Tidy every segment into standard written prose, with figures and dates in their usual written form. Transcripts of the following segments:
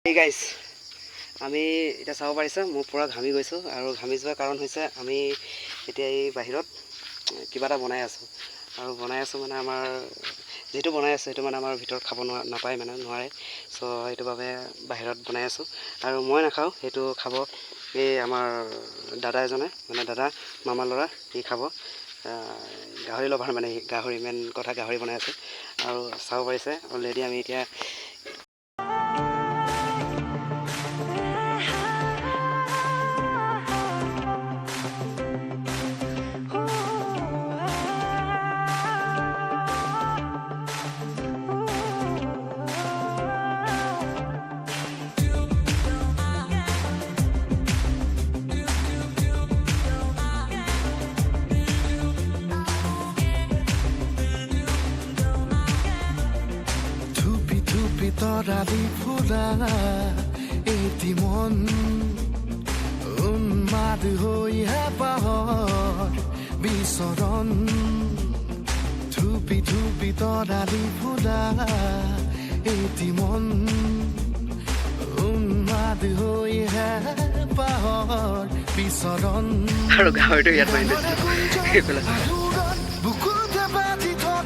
Hey guys, আমি এটা চাব পাৰিছে মই পুৰা ঘামি গৈছো আৰু ঘামি যোৱাৰ কাৰণ হৈছে আমি এতিয়া এই বাহিৰত কিবা এটা বনাই আছো আৰু বনাই আছো মানে আমাৰ যেটো বনাই আছে সেইটো মানে আমাৰ ভিতৰত খাব নাপায় মানে নোৱাৰে সো এইটো বাবে বাহিৰত বনাই আছো আৰু মই নাখাও সেইটো খাব এই আমাৰ দাদা এজনে মানে দাদা মামা লৰা ই খাব গাহৰি লভাৰ মানে গাহৰি মেন কথা গাহৰি বনাই আছে আৰু চাব পাৰিছে অলৰেডি আমি এতিয়া তৰালি ফুলা এটি মন উন্মাদ হৈ হেঁপাহৰ বিচৰণ থুপি থুপি তৰালি ফুলা এটি মন উন্মাদ হৈ হেঁপাহৰ বিচৰণ আৰু গাহৰিটো ইয়াত মাৰি দিছো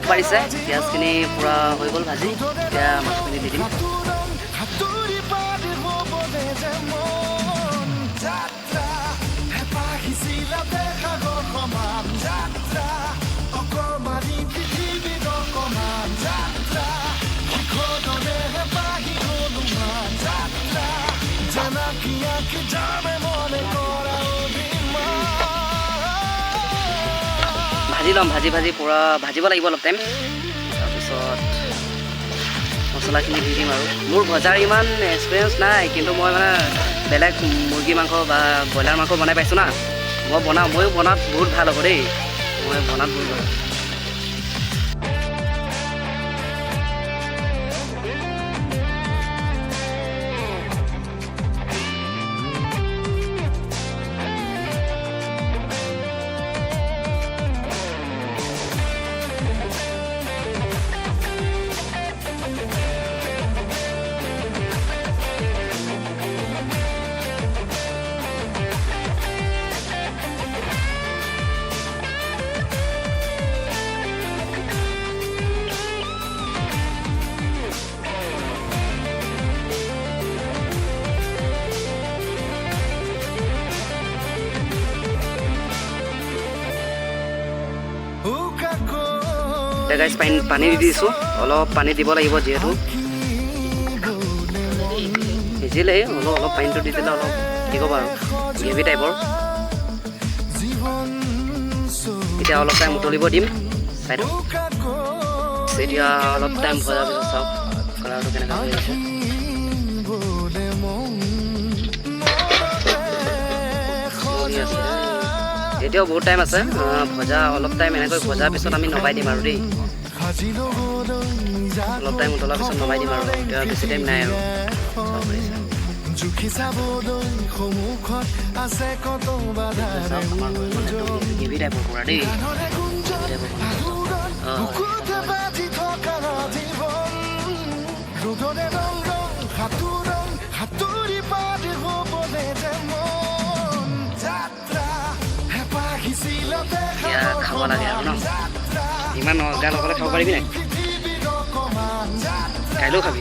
পাৰিছে পিঁয়াজখিনি পুৰা হৈ গ'ল ভাজি এতিয়া মাছখিনি দি দিম ভাজি ল'ম ভাজি পুৰা ভাজিব লাগিব অলপ টাইম তাৰপিছত মছলাখিনি দি দিম আৰু মোৰ ভজাৰ ইমান এক্সপিৰিয়েঞ্চ নাই কিন্তু মই মানে বেলেগ মুৰ্গী মাংস বা ব্ৰইলাৰ মাংস বনাই পাইছোঁ না ময়ো বনাত বহুত ভাল হ'ব দেই মই বনাত বহুত ভাল গাইজ পানী দি দিছোঁ অলপ পানী দিব লাগিব যিহেতু সিজিলেই অলপ পানীটো দি দিলে অলপ ঠিক হ'ব আৰু গ্ৰেভি টাইপৰ এতিয়া অলপ টাইম উতলিব দিম চাইডত এতিয়া অলপ টাইম ভজাৰ পিছত চাওক কালাৰটো কেনেকুৱা হৈ আছে এতিয়াও বহুত টাইম আছে ভজা অলপ টাইম এনেকৈ ভজাৰ পিছত আমি নমাই দিম আৰু দেই অলপ টাইম উতলাৰ পিছত নমাই দিম আৰু এতিয়া বেছি টাইম নাই আৰু গ্ৰেভি টাইপৰ পৰা দেই এতিয়া খাব লাগে আৰু ন ইমান গা লগালে খাব পাৰিবি নাই কাইলৈও খাবি